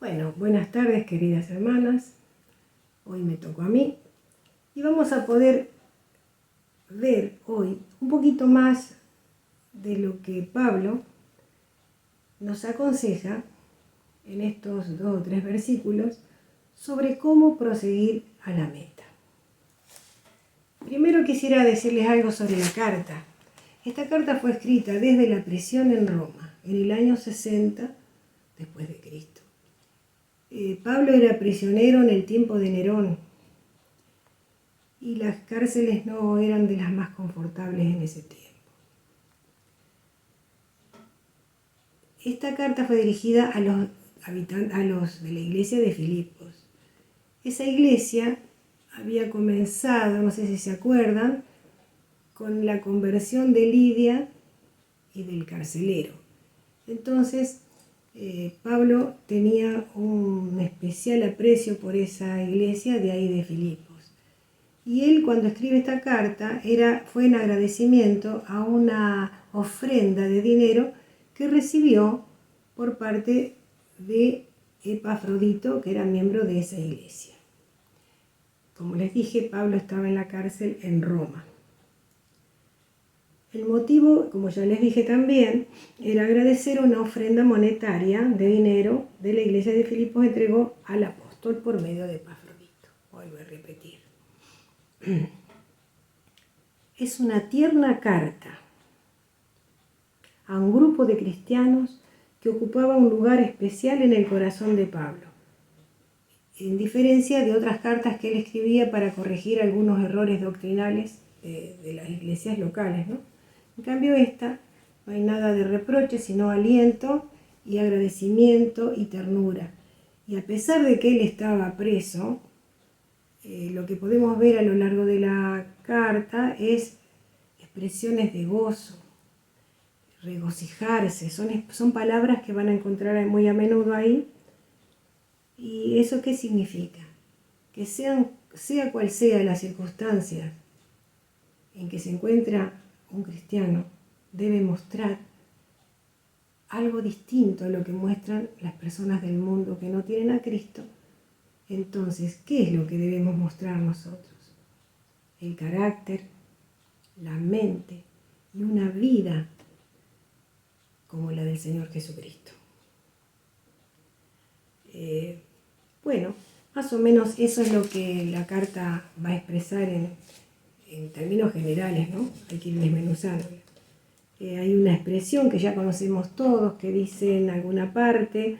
Bueno, buenas tardes queridas hermanas, hoy me tocó a mí y vamos a poder ver hoy un poquito más de lo que Pablo nos aconseja en estos 2 o 3 versículos sobre cómo proseguir a la meta. Primero quisiera decirles algo sobre la carta. Esta carta fue escrita desde la prisión en Roma, en el año 60 después de Cristo. Pablo era prisionero en el tiempo de Nerón y las cárceles no eran de las más confortables en ese tiempo. Esta carta fue dirigida a los de la iglesia de Filipos. Esa iglesia había comenzado, no sé si se acuerdan, con la conversión de Lidia y del carcelero. Entonces, Pablo tenía un especial aprecio por esa iglesia de ahí de Filipos. Y él, cuando escribe esta carta, fue en agradecimiento a una ofrenda de dinero que recibió por parte de Epafrodito, que era miembro de esa iglesia. Como les dije, Pablo estaba en la cárcel en Roma. El motivo, como ya les dije también, era agradecer una ofrenda monetaria de dinero de la iglesia de Filipos entregó al apóstol por medio de Epafrodito. Vuelvo a repetir. Es una tierna carta a un grupo de cristianos que ocupaba un lugar especial en el corazón de Pablo, en diferencia de otras cartas que él escribía para corregir algunos errores doctrinales de las iglesias locales, ¿no? En cambio esta, no hay nada de reproche, sino aliento y agradecimiento y ternura. Y a pesar de que él estaba preso, lo que podemos ver a lo largo de la carta es expresiones de gozo, regocijarse, son palabras que van a encontrar muy a menudo ahí. ¿Y eso qué significa? Que sea cual sea la circunstancia en que se encuentra un cristiano, debe mostrar algo distinto a lo que muestran las personas del mundo que no tienen a Cristo. Entonces, ¿qué es lo que debemos mostrar nosotros? El carácter, la mente y una vida como la del Señor Jesucristo. Bueno, más o menos eso es lo que la carta va a expresar en términos generales, ¿no? Hay que ir desmenuzándola. Hay una expresión que ya conocemos todos, que dice en alguna parte,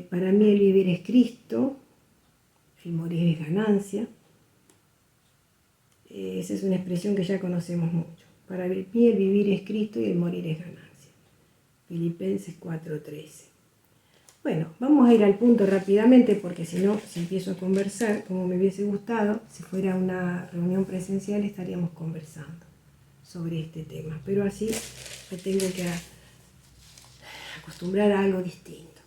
para mí el vivir es Cristo, el morir es ganancia. Esa es una expresión que ya conocemos mucho. Para mí el vivir es Cristo y el morir es ganancia. Filipenses 4:13. Bueno, vamos a ir al punto rápidamente porque si no, si empiezo a conversar, como me hubiese gustado, si fuera una reunión presencial estaríamos conversando sobre este tema. Pero así me tengo que acostumbrar a algo distinto.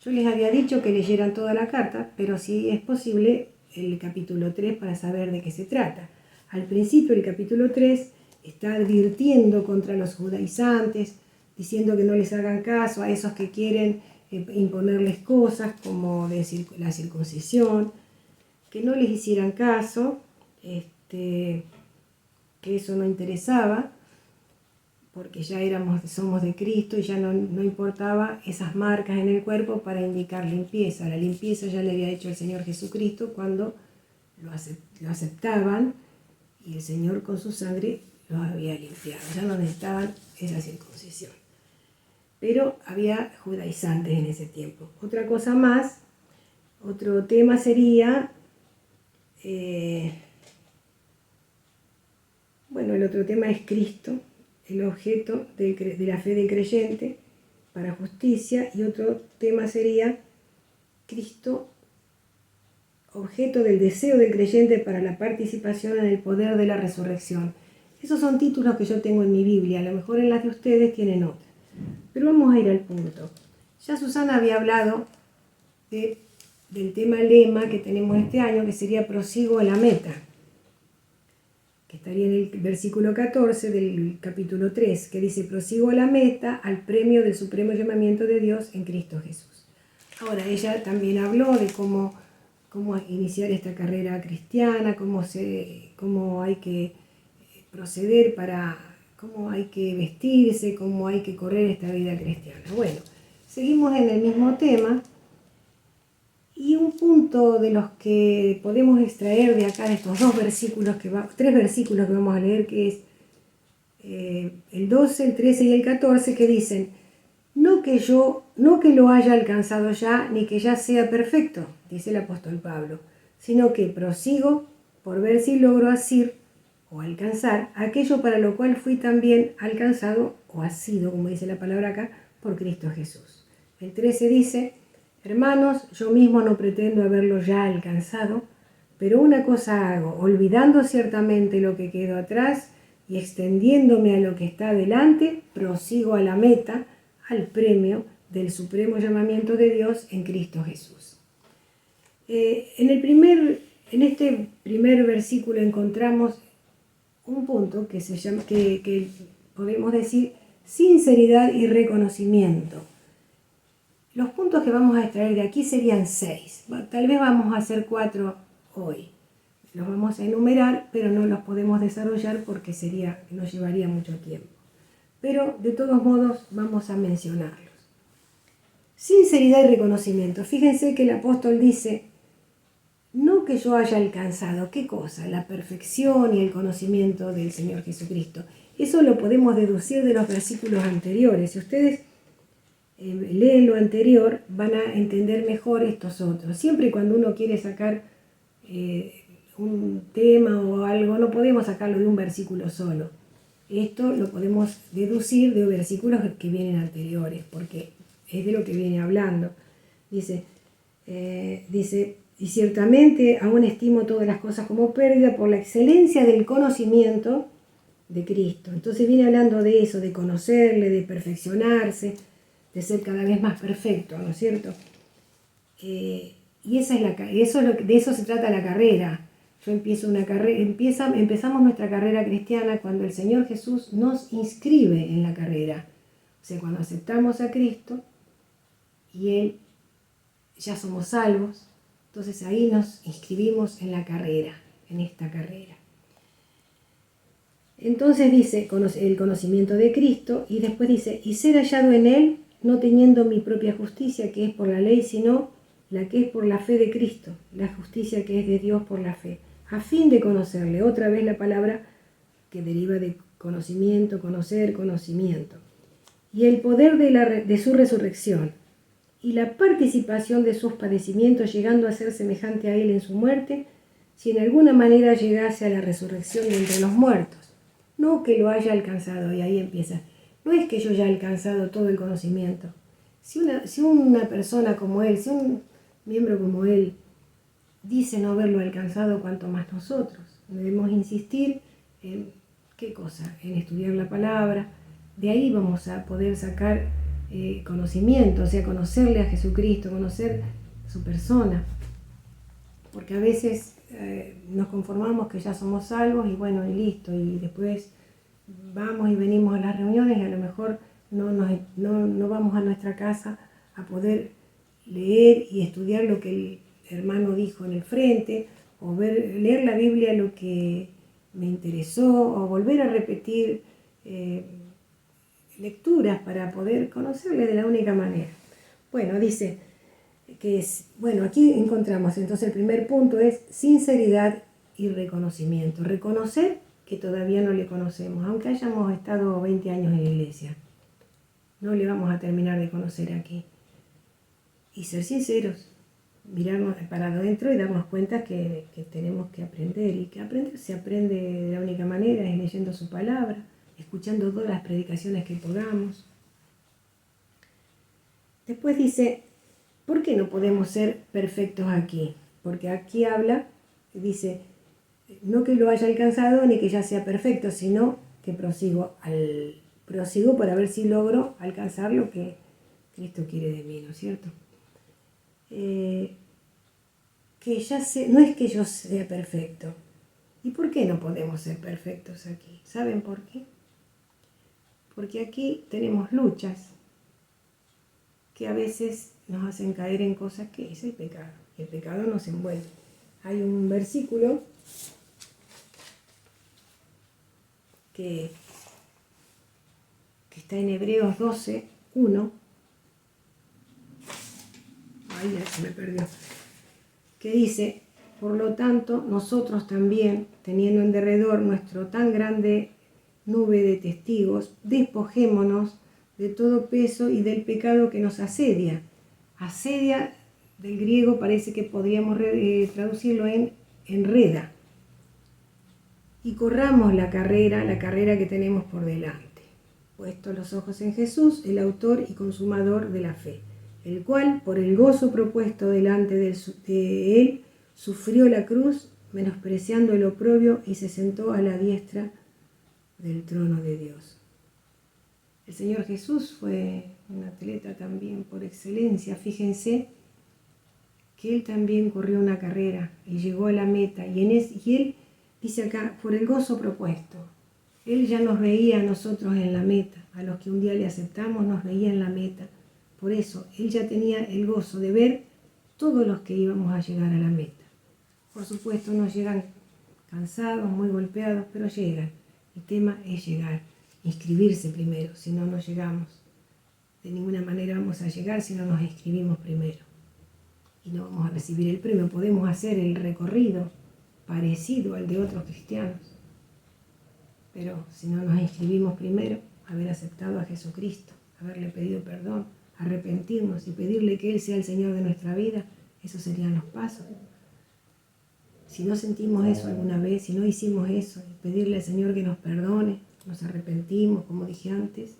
Yo les había dicho que leyeran toda la carta, pero si es posible el capítulo 3 para saber de qué se trata. Al principio el capítulo 3 está advirtiendo contra los judaizantes, diciendo que no les hagan caso a esos que quieren imponerles cosas como la circuncisión, que no les hicieran caso, que eso no interesaba, porque ya somos de Cristo y ya no importaba esas marcas en el cuerpo para indicar limpieza. La limpieza ya le había hecho el Señor Jesucristo cuando lo aceptaban y el Señor con su sangre los había limpiado. Ya no necesitaban esa circuncisión. Pero había judaizantes en ese tiempo. Otra cosa más, otro tema sería, el otro tema es Cristo, el objeto de la fe del creyente para justicia, y otro tema sería Cristo, objeto del deseo del creyente para la participación en el poder de la resurrección. Esos son títulos que yo tengo en mi Biblia, a lo mejor en las de ustedes tienen otros. Pero vamos a ir al punto. Ya Susana había hablado del tema lema que tenemos este año, que sería prosigo a la meta, que estaría en el versículo 14 del capítulo 3, que dice prosigo a la meta, al premio del supremo llamamiento de Dios en Cristo Jesús. Ahora, ella también habló de cómo iniciar esta carrera cristiana, cómo hay que proceder cómo hay que vestirse, cómo hay que correr esta vida cristiana. Bueno, seguimos en el mismo tema. Y un punto de los que podemos extraer de acá, de estos tres versículos que vamos a leer, que es el 12, el 13 y el 14, que dicen: no que lo haya alcanzado ya, ni que ya sea perfecto, dice el apóstol Pablo, sino que prosigo por ver si logro asir o alcanzar aquello para lo cual fui también alcanzado o asido, como dice la palabra acá, por Cristo Jesús. El 13 dice: hermanos, yo mismo no pretendo haberlo ya alcanzado, pero una cosa hago, olvidando ciertamente lo que quedó atrás y extendiéndome a lo que está delante, prosigo a la meta, al premio del supremo llamamiento de Dios en Cristo Jesús. En este primer versículo encontramos un punto que se llama, que podemos decir sinceridad y reconocimiento. Los puntos que vamos a extraer de aquí serían 6. Tal vez vamos a hacer 4 hoy. Los vamos a enumerar, pero no los podemos desarrollar porque nos llevaría mucho tiempo. Pero de todos modos vamos a mencionarlos. Sinceridad y reconocimiento. Fíjense que el apóstol dice: no que yo haya alcanzado, ¿qué cosa? La perfección y el conocimiento del Señor Jesucristo. Eso lo podemos deducir de los versículos anteriores. Si ustedes leen lo anterior, van a entender mejor estos otros. Siempre cuando uno quiere sacar un tema o algo, no podemos sacarlo de un versículo solo. Esto lo podemos deducir de versículos que vienen anteriores, porque es de lo que viene hablando. Dice, y ciertamente aún estimo todas las cosas como pérdida por la excelencia del conocimiento de Cristo. Entonces viene hablando de eso, de conocerle, de perfeccionarse, de ser cada vez más perfecto, ¿no es cierto? Y de eso se trata la carrera. Yo empiezo una carrera, empezamos nuestra carrera cristiana cuando el Señor Jesús nos inscribe en la carrera. O sea, cuando aceptamos a Cristo y ya somos salvos, entonces ahí nos inscribimos en la carrera, en esta carrera. Entonces dice el conocimiento de Cristo y después dice: y ser hallado en Él, no teniendo mi propia justicia que es por la ley, sino la que es por la fe de Cristo, la justicia que es de Dios por la fe, a fin de conocerle. Otra vez la palabra que deriva de conocimiento, conocer, conocimiento. Y el poder de su resurrección y la participación de sus padecimientos, llegando a ser semejante a Él en su muerte, si en alguna manera llegase a la resurrección de entre los muertos. No que lo haya alcanzado, y ahí empieza. No es que yo haya alcanzado todo el conocimiento. Si una persona como Él, si un miembro como Él dice no haberlo alcanzado, cuanto más nosotros. Debemos insistir en ¿qué cosa? En estudiar la palabra. De ahí vamos a poder sacar conocimiento, o sea, conocerle a Jesucristo, conocer su persona. Porque a veces nos conformamos que ya somos salvos y bueno, y listo, y después vamos y venimos a las reuniones y a lo mejor no vamos a nuestra casa a poder leer y estudiar lo que el hermano dijo en el frente, o leer la Biblia lo que me interesó, o volver a repetir lecturas para poder conocerle de la única manera. Bueno, dice aquí encontramos entonces el primer punto es sinceridad y reconocimiento. Reconocer que todavía no le conocemos, aunque hayamos estado 20 años en la iglesia. No le vamos a terminar de conocer aquí. Y ser sinceros, mirarnos para adentro y darnos cuenta que tenemos que aprender. Y que aprender se aprende de la única manera, es leyendo su palabra, escuchando todas las predicaciones que podamos. Después dice, ¿por qué no podemos ser perfectos aquí? Porque aquí dice, no que lo haya alcanzado ni que ya sea perfecto, sino que prosigo para ver si logro alcanzar lo que Cristo quiere de mí, ¿no es cierto? No es que yo sea perfecto. ¿Y por qué no podemos ser perfectos aquí? ¿Saben por qué? Porque aquí tenemos luchas que a veces nos hacen caer en cosas que es el pecado. El pecado nos envuelve. Hay un versículo que está en Hebreos 12, 1. Ay, ya se me perdió. Que dice: por lo tanto, nosotros también, teniendo en derredor nuestro tan grande nube de testigos, despojémonos de todo peso y del pecado que nos asedia. Asedia, del griego, parece que podríamos traducirlo en enreda. Y corramos la carrera que tenemos por delante, puestos los ojos en Jesús, el autor y consumador de la fe, el cual, por el gozo propuesto delante de él, sufrió la cruz, menospreciando el oprobio, y se sentó a la diestra del trono de Dios. El Señor Jesús fue un atleta también por excelencia. Fíjense que Él también corrió una carrera y llegó a la meta. Y Él dice acá, por el gozo propuesto. Él ya nos veía a nosotros en la meta. A los que un día le aceptamos nos veía en la meta. Por eso, Él ya tenía el gozo de ver todos los que íbamos a llegar a la meta. Por supuesto, nos llegan cansados, muy golpeados, pero llegan. El tema es llegar, inscribirse primero, si no, no llegamos. De ninguna manera vamos a llegar si no nos inscribimos primero. Y no vamos a recibir el premio. Podemos hacer el recorrido parecido al de otros cristianos. Pero si no nos inscribimos primero, haber aceptado a Jesucristo, haberle pedido perdón, arrepentirnos y pedirle que Él sea el Señor de nuestra vida, esos serían los pasos. Si no sentimos eso alguna vez, si no hicimos eso, pedirle al Señor que nos perdone, nos arrepentimos, como dije antes,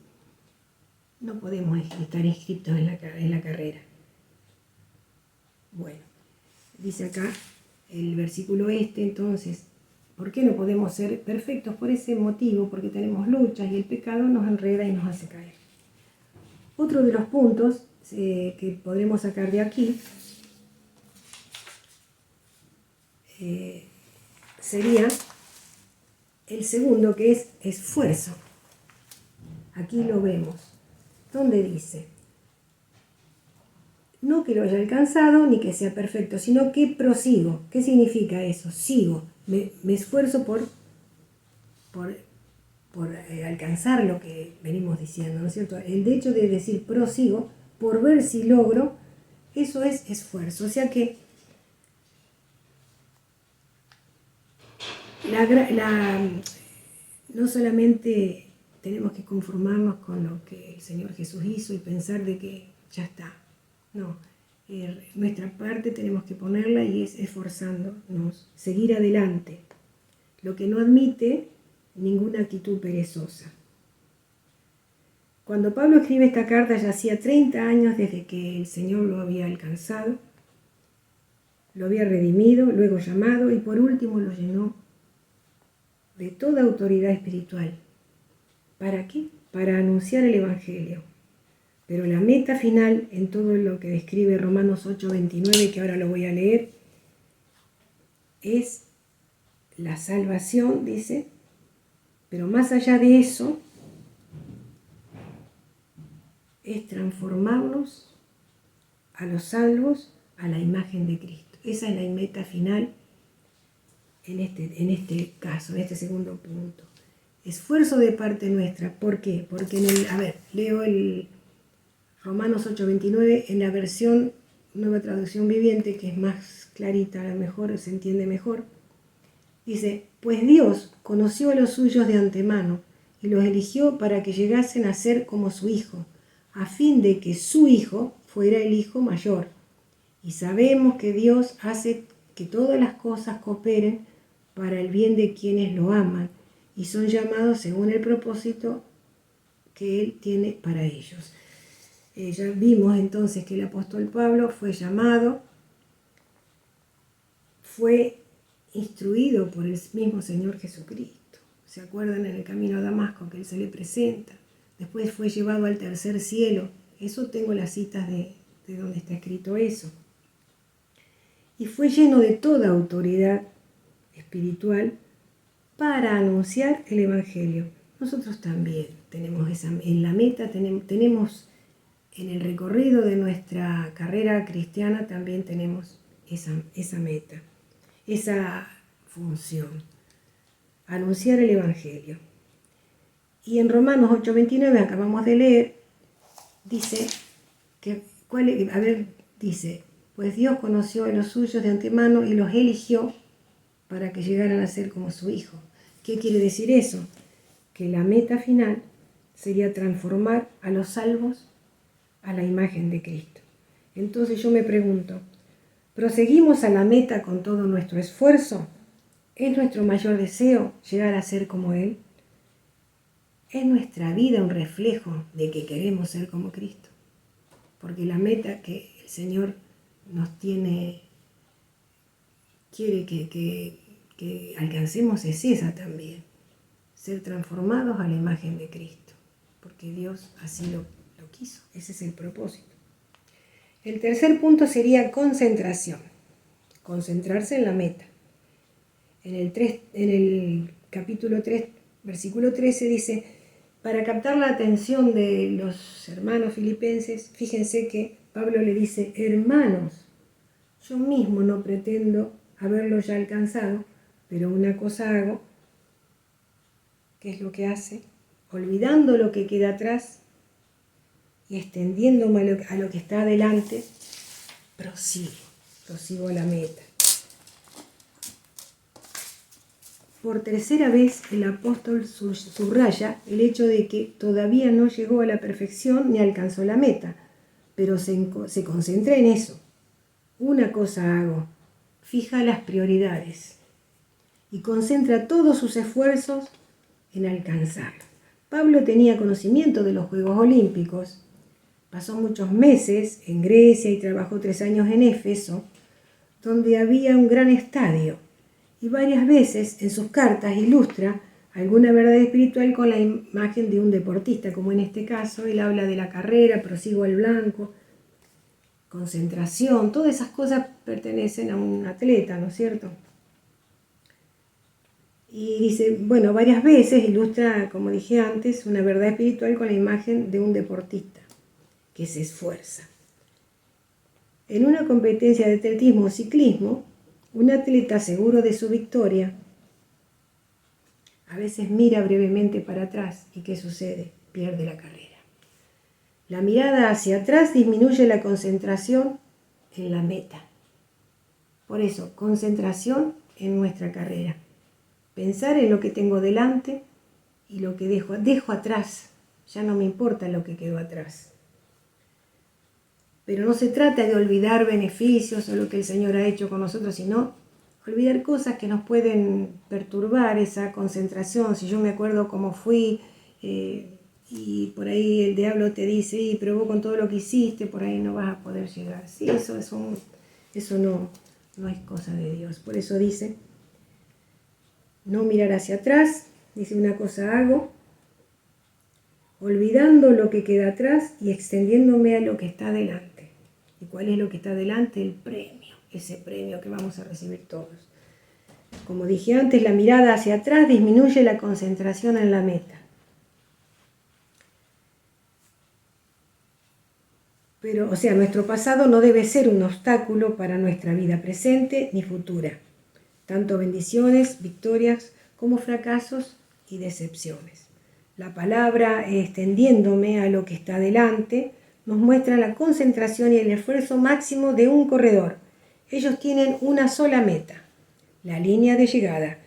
no podemos estar inscritos en la carrera. Bueno, dice acá el versículo entonces, ¿por qué no podemos ser perfectos? Por ese motivo, porque tenemos luchas y el pecado nos enreda y nos hace caer. Otro de los puntos que podremos sacar de aquí sería el segundo, que es esfuerzo. Aquí lo vemos, donde dice: no que lo haya alcanzado ni que sea perfecto, sino que prosigo. ¿Qué significa eso? Sigo, me esfuerzo por alcanzar lo que venimos diciendo, ¿no es cierto? El hecho de decir prosigo, por ver si logro, eso es esfuerzo. O sea que no solamente tenemos que conformarnos con lo que el Señor Jesús hizo y pensar de que ya está. No, nuestra parte tenemos que ponerla y es esforzándonos, seguir adelante, lo que no admite ninguna actitud perezosa. Cuando Pablo escribe esta carta ya hacía 30 años desde que el Señor lo había alcanzado, lo había redimido, luego llamado y por último lo llenó de toda autoridad espiritual. ¿Para qué? Para anunciar el Evangelio. Pero la meta final en todo lo que describe Romanos 8:29, que ahora lo voy a leer, es la salvación, dice, pero más allá de eso, es transformarnos a los salvos a la imagen de Cristo. Esa es la meta final en este caso, en este segundo punto. Esfuerzo de parte nuestra. ¿Por qué? Porque leo el Romanos 8:29 en la versión Nueva Traducción Viviente, que es más clarita, a lo mejor se entiende mejor. Dice: pues Dios conoció a los suyos de antemano y los eligió para que llegasen a ser como su Hijo, a fin de que su Hijo fuera el Hijo mayor. Y sabemos que Dios hace que todas las cosas cooperen para el bien de quienes lo aman y son llamados según el propósito que Él tiene para ellos. Ya vimos entonces que el apóstol Pablo fue llamado, fue instruido por el mismo Señor Jesucristo. ¿Se acuerdan en el camino a Damasco que Él se le presenta? Después fue llevado al tercer cielo. Eso tengo las citas de donde está escrito eso. Y fue lleno de toda autoridad espiritual para anunciar el Evangelio. Nosotros también tenemos en la meta, tenemos en el recorrido de nuestra carrera cristiana también tenemos esa meta, esa función, anunciar el Evangelio. Y en Romanos 8:29 acabamos de leer, dice dice, pues Dios conoció a los suyos de antemano y los eligió para que llegaran a ser como su Hijo. ¿Qué quiere decir eso? Que la meta final sería transformar a los salvos a la imagen de Cristo. Entonces yo me pregunto, ¿proseguimos a la meta con todo nuestro esfuerzo? ¿Es nuestro mayor deseo llegar a ser como Él? ¿Es nuestra vida un reflejo de que queremos ser como Cristo? Porque la meta que el Señor nos quiere que alcancemos es esa también, ser transformados a la imagen de Cristo, porque Dios así lo quiso, ese es el propósito. El tercer punto sería concentración, concentrarse en la meta. En el capítulo 3, versículo 13 dice, para captar la atención de los hermanos filipenses, fíjense que Pablo le dice, hermanos, yo mismo no pretendo haberlo ya alcanzado, pero una cosa hago, ¿qué es lo que hace? Olvidando lo que queda atrás y extendiéndome a lo que está adelante, prosigo a la meta. Por tercera vez el apóstol subraya el hecho de que todavía no llegó a la perfección ni alcanzó la meta, pero se concentra en eso. Una cosa hago, fija las prioridades y concentra todos sus esfuerzos en alcanzarlo. Pablo tenía conocimiento de los Juegos Olímpicos, pasó muchos meses en Grecia y trabajó 3 años en Éfeso, donde había un gran estadio, y varias veces en sus cartas ilustra alguna verdad espiritual con la imagen de un deportista, como en este caso, él habla de la carrera, prosigo al blanco, concentración, todas esas cosas pertenecen a un atleta, ¿no es cierto? Y dice, bueno, varias veces ilustra, como dije antes, una verdad espiritual con la imagen de un deportista que se esfuerza. En una competencia de atletismo o ciclismo, un atleta seguro de su victoria a veces mira brevemente para atrás y ¿qué sucede? Pierde la carrera. La mirada hacia atrás disminuye la concentración en la meta. Por eso, concentración en nuestra carrera. Pensar en lo que tengo delante y lo que dejo atrás. Ya no me importa lo que quedó atrás. Pero no se trata de olvidar beneficios o lo que el Señor ha hecho con nosotros, sino olvidar cosas que nos pueden perturbar esa concentración. Si yo me acuerdo cómo fui y por ahí el diablo te dice, pero vos con todo lo que hiciste, por ahí no vas a poder llegar. Sí, eso no es cosa de Dios. Por eso dice, no mirar hacia atrás, dice una cosa hago, olvidando lo que queda atrás y extendiéndome a lo que está delante. ¿Y cuál es lo que está delante? El premio, ese premio que vamos a recibir todos. Como dije antes, la mirada hacia atrás disminuye la concentración en la meta. Pero, nuestro pasado no debe ser un obstáculo para nuestra vida presente ni futura. Tanto bendiciones, victorias, como fracasos y decepciones. La palabra extendiéndome a lo que está delante nos muestra la concentración y el esfuerzo máximo de un corredor. Ellos tienen una sola meta, la línea de llegada.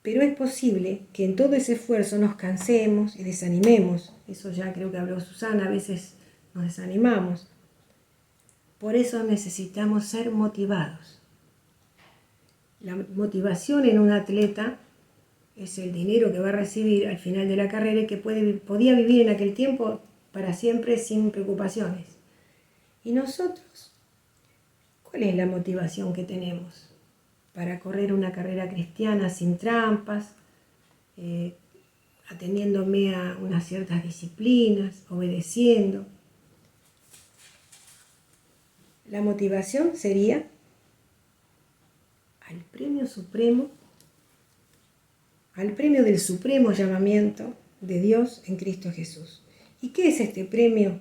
Pero es posible que en todo ese esfuerzo nos cansemos y desanimemos. Eso ya creo que habló Susana, a veces nos desanimamos. Por eso necesitamos ser motivados. La motivación en un atleta es el dinero que va a recibir al final de la carrera y que podía vivir en aquel tiempo para siempre sin preocupaciones. ¿Y nosotros? ¿Cuál es la motivación que tenemos para correr una carrera cristiana sin trampas, ateniéndome a unas ciertas disciplinas, obedeciendo? La motivación sería al premio supremo, al premio del supremo llamamiento de Dios en Cristo Jesús. ¿Y qué es este premio?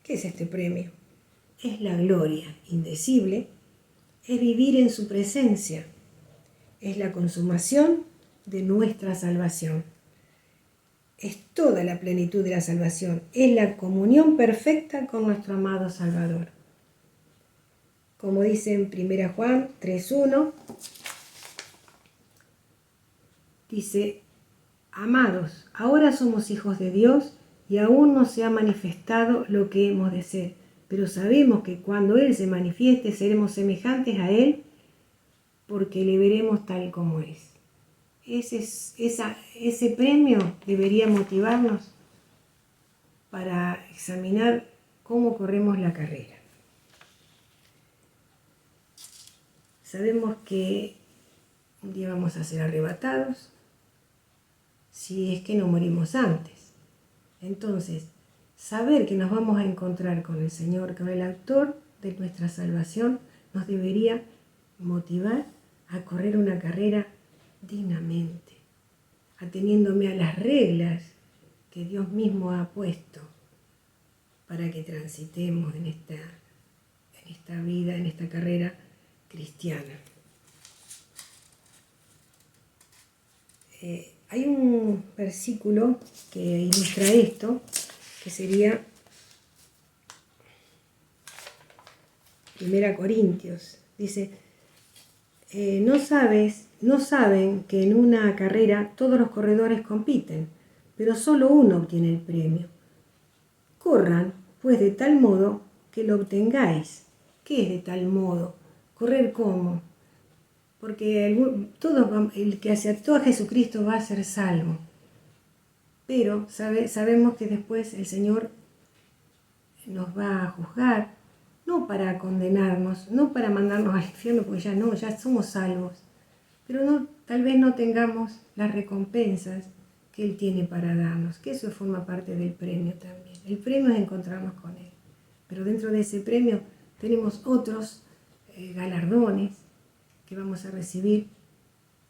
¿Qué es este premio? Es la gloria indecible, es vivir en su presencia, es la consumación de nuestra salvación. Es toda la plenitud de la salvación, es la comunión perfecta con nuestro amado Salvador. Como dice en 1 Juan 3:1, dice: amados, ahora somos hijos de Dios y aún no se ha manifestado lo que hemos de ser, pero sabemos que cuando Él se manifieste seremos semejantes a Él porque le veremos tal como es. Ese premio debería motivarnos para examinar cómo corremos la carrera. Sabemos que un día vamos a ser arrebatados si es que no morimos antes. Entonces, saber que nos vamos a encontrar con el Señor, con el autor de nuestra salvación, nos debería motivar a correr una carrera dignamente, ateniéndome a las reglas que Dios mismo ha puesto para que transitemos en esta vida, en esta carrera cristiana. Hay un versículo que ilustra esto, que sería 1 Corintios. Dice: no saben que en una carrera todos los corredores compiten, pero solo uno obtiene el premio. Corran, pues, de tal modo que lo obtengáis. ¿Qué es de tal modo? ¿Correr cómo? Porque el que aceptó a Jesucristo va a ser salvo. Pero sabemos que después el Señor nos va a juzgar, no para condenarnos, no para mandarnos al infierno, porque ya somos salvos. Pero tal vez no tengamos las recompensas que Él tiene para darnos, que eso forma parte del premio también. El premio es encontrarnos con Él. Pero dentro de ese premio tenemos otros galardones que vamos a recibir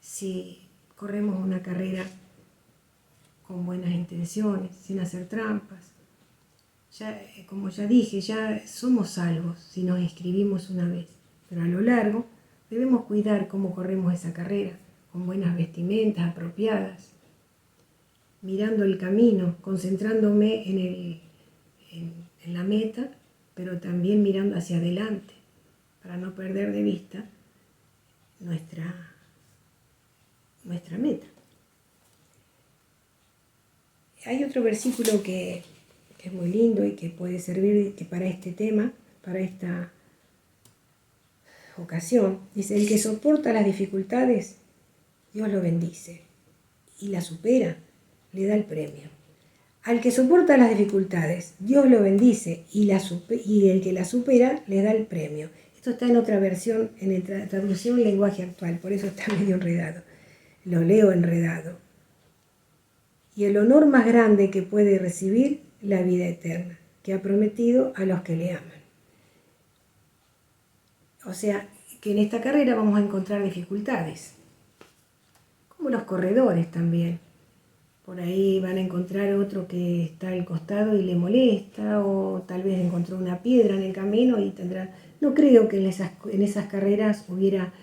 si corremos una carrera con buenas intenciones, sin hacer trampas. Como ya dije, ya somos salvos si nos inscribimos una vez, pero a lo largo debemos cuidar cómo corremos esa carrera, con buenas vestimentas apropiadas, mirando el camino, concentrándome en la meta, pero también mirando hacia adelante, para no perder de vista nuestra meta. Hay otro versículo que es muy lindo y que puede servir para este tema, para esta ocasión. Dice: el que soporta las dificultades, Dios lo bendice, y la supera, le da el premio. Al que soporta las dificultades, Dios lo bendice, y el que la supera, le da el premio. Esto está en otra versión, en la traducción lenguaje actual, por eso está medio enredado. Lo leo enredado. Y el honor más grande que puede recibir, la vida eterna, que ha prometido a los que le aman. O sea, que en esta carrera vamos a encontrar dificultades, como los corredores también. Por ahí van a encontrar otro que está al costado y le molesta, o tal vez encontró una piedra en el camino y tendrá... No creo que en esas carreras hubiera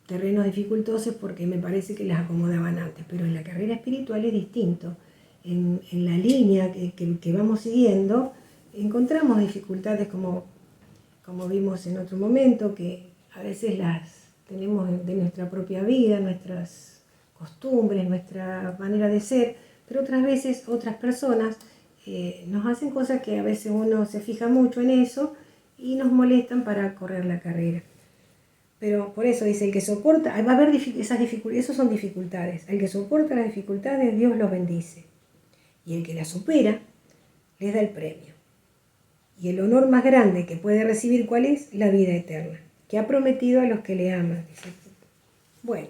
terrenos dificultosos, porque me parece que las acomodaban antes, pero en la carrera espiritual es distinto. En la línea que vamos siguiendo encontramos dificultades como vimos en otro momento, que a veces las tenemos de nuestra propia vida, nuestras costumbres, nuestra manera de ser, pero otras veces otras personas nos hacen cosas que a veces uno se fija mucho en eso y nos molestan para correr la carrera. Pero por eso dice: el que soporta, va a haber esas dificultades, eso son dificultades. El que soporta las dificultades, Dios los bendice. Y el que las supera, les da el premio. Y el honor más grande que puede recibir, ¿cuál es? La vida eterna, que ha prometido a los que le aman. Dice. Bueno,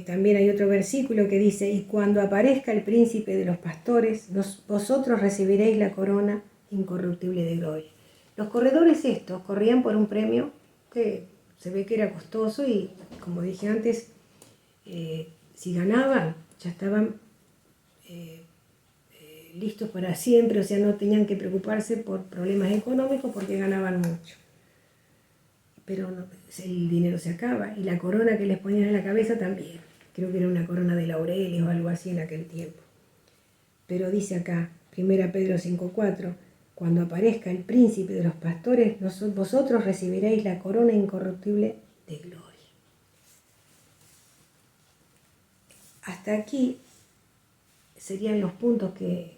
también hay otro versículo que dice: y cuando aparezca el príncipe de los pastores, vosotros recibiréis la corona incorruptible de gloria. Los corredores estos corrían por un premio que se ve que era costoso y, como dije antes, si ganaban, ya estaban listos para siempre, o sea, no tenían que preocuparse por problemas económicos porque ganaban mucho. Pero no, el dinero se acaba y la corona que les ponían en la cabeza también. Creo que era una corona de laureles o algo así en aquel tiempo. Pero dice acá, 1 Pedro 5:4, cuando aparezca el príncipe de los pastores, vosotros recibiréis la corona incorruptible de gloria. Hasta aquí serían los puntos que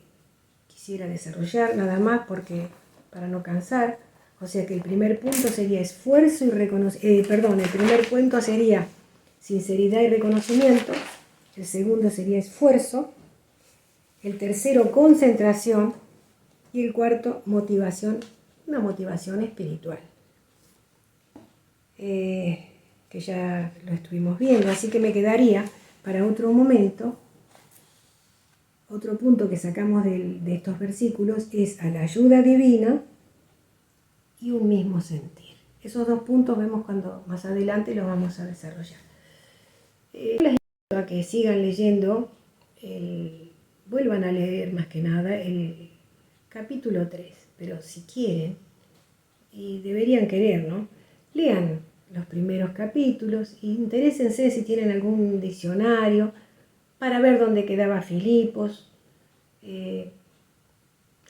quisiera desarrollar, nada más porque para no cansar. O sea que el primer punto sería esfuerzo y reconocimiento, el primer punto sería sinceridad y reconocimiento, el segundo sería esfuerzo, el tercero concentración y el cuarto motivación, una motivación espiritual, que ya lo estuvimos viendo, así que me quedaría para otro momento. Otro punto que sacamos de estos versículos es a la ayuda divina y un mismo sentir. Esos dos puntos vemos cuando más adelante los vamos a desarrollar. Les invito a que sigan leyendo, vuelvan a leer más que nada el capítulo 3, pero si quieren, y deberían querer, ¿no? Lean los primeros capítulos e interésense si tienen algún diccionario para ver dónde quedaba Filipos,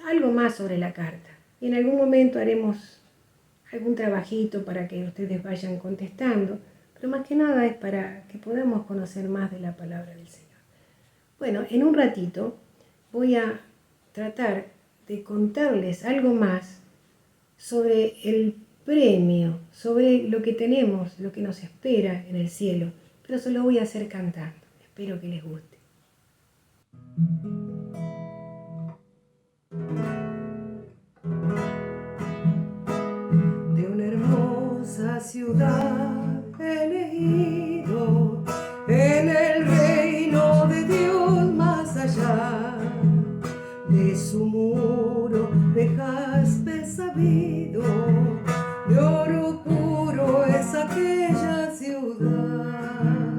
algo más sobre la carta. Y en algún momento haremos algún trabajito para que ustedes vayan contestando, pero más que nada es para que podamos conocer más de la palabra del Señor. Bueno, en un ratito voy a tratar de contarles algo más sobre el premio, sobre lo que tenemos, lo que nos espera en el cielo, pero se lo voy a hacer cantando. Espero que les guste. De una hermosa ciudad elegido en el reino de Dios más allá, de su muro de jaspe sabido, de oro puro es aquella ciudad.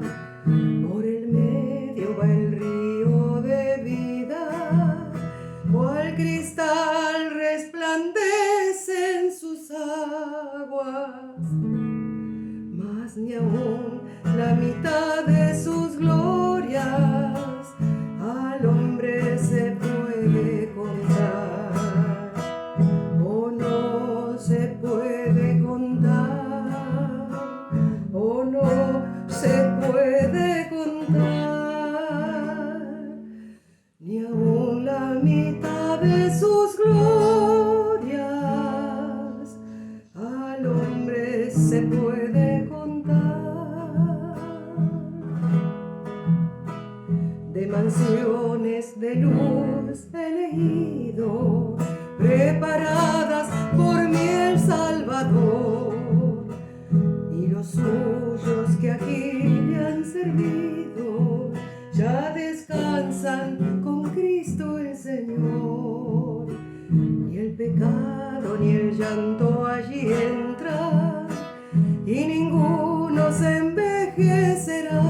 Por el medio va el río de vida, cual cristal resplandece en sus aguas, mas ni aún la mitad de sus glorias al hombre se puede contar, o no se puede contar, o no se puede contar, ni aún la mitad de sus glorias al hombre se puede contar. De mansiones de luz elegido, preparadas por mí el Salvador, y los suyos que aquí le han servido ya descansan con Cristo el Señor. Ni el pecado ni el llanto allí entra, y ninguno se envejecerá,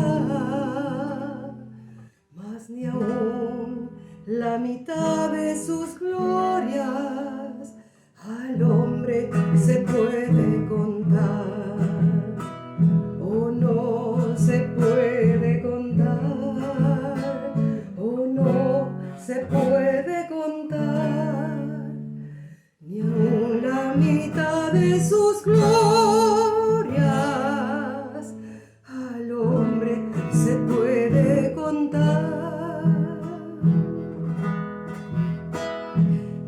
mas ni aún la mitad de sus glorias al hombre se puede contar, o no se puede contar, o no se puede contar, ni aún la mitad de sus glorias al hombre se puede contar.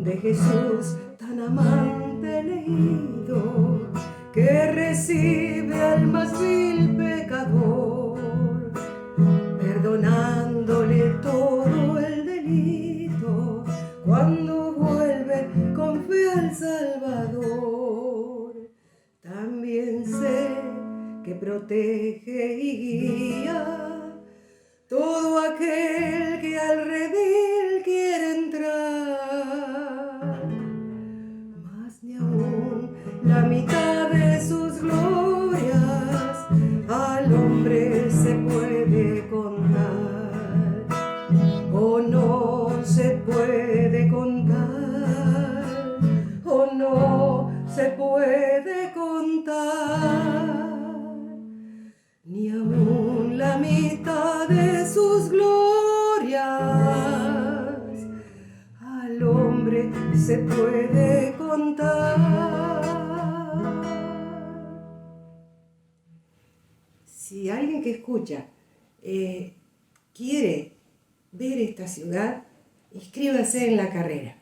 De Jesús tan amante elegido, que recibe al más vil pecador, perdonándole todo el delito, cuando vuelve con fe al Salvador. También sé que protege y guía todo aquel que al redil quiere entrar, mas ni aún la mitad de sus glorias al hombre se puede contar, o no se puede contar, o no se puede contar, ni aún la mitad de sus glorias al hombre se puede contar. Si alguien que escucha quiere ver esta ciudad, inscríbase en la carrera.